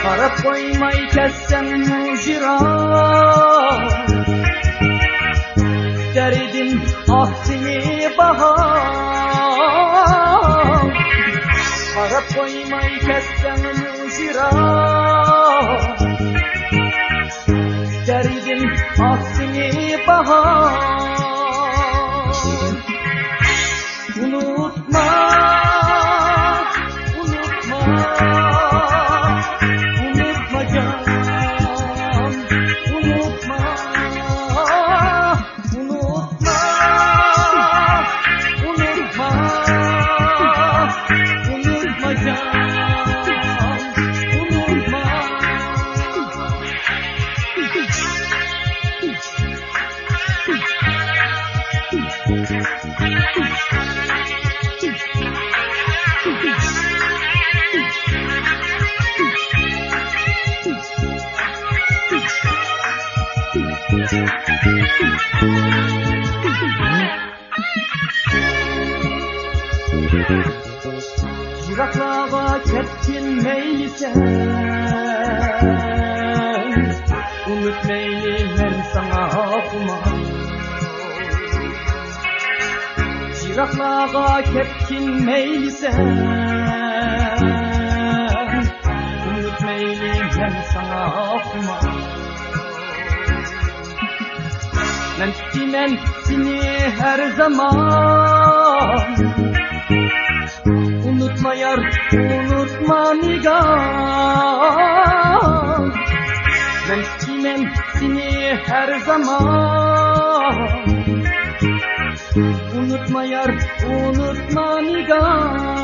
Para koymayı kessem mucira, derdim aksini bahar. Para koymayı kessem mucira, derdim aksini bahar. Unutma, unutma, unutma canım, unutma, unutma, unutma, unutma canım, unutma. Yıraklığa kettin meyli sen, unut meyli ben sana okumam. Yıraklığa kettin meyli sen, unut meyli ben sana okumam. Ben seni her zaman, unutma yar, unutma nigar. Ben seni her zaman, unutma yar, unutma nigar.